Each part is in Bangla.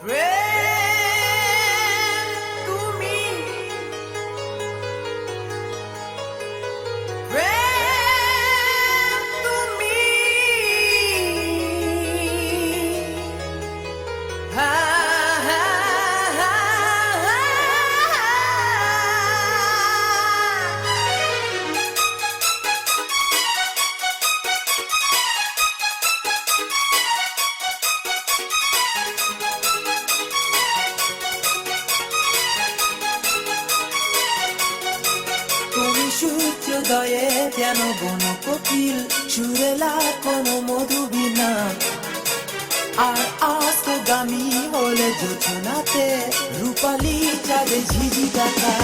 প্রেম তুমি, প্রেম তুমি, হা হা হা হা। তুমি সূর্যোদয়ে যেন বন কোকিল, সুরেলা কোনো মধুবীণা, আর অস্তগামী হলে যোজনাতে রূপালী চাঁদে ঝিঝি দেখা।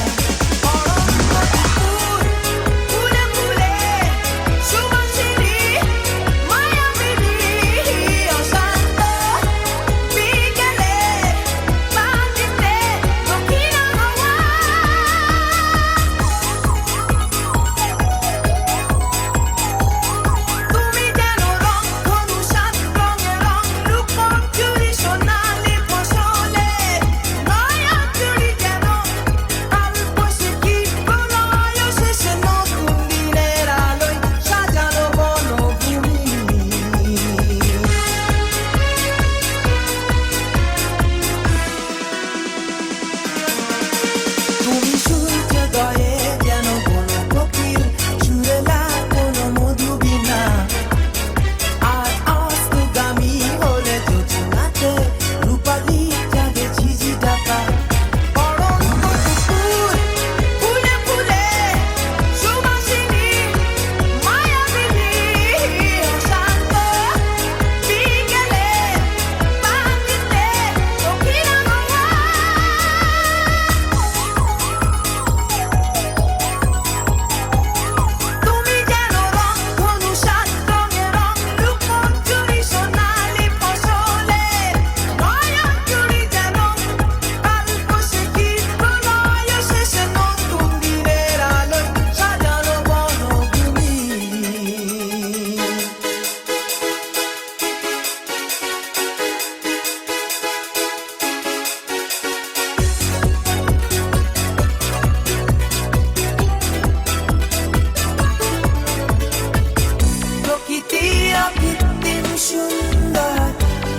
সুন্দর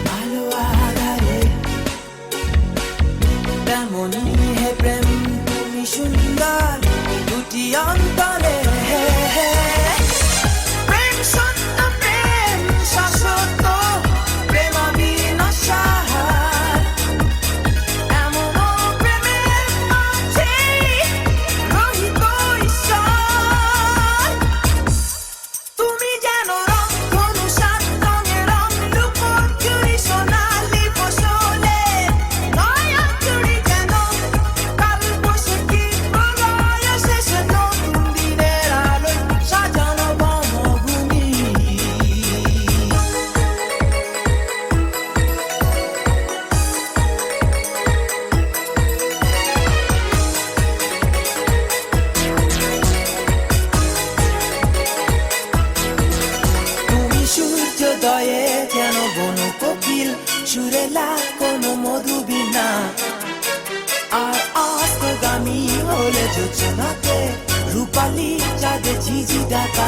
ভালো আধারে তেমনি হে প্রেম তুমি সুন্দর দুটি অন্তরে। প্রেম সত্য, প্রেম শাশ্বত, প্রেম বিনাশার, এমন প্রেমের মাঝে রহিত ঈশ্বর। তুমি যেন সূর্যোদয়ে যেন বন কোকিল, সুরেলা কোনো মধুবীণা, আর অস্তগামী হলে যোজনাতে রূপালী চাঁদে ঝিঝি ডাকা।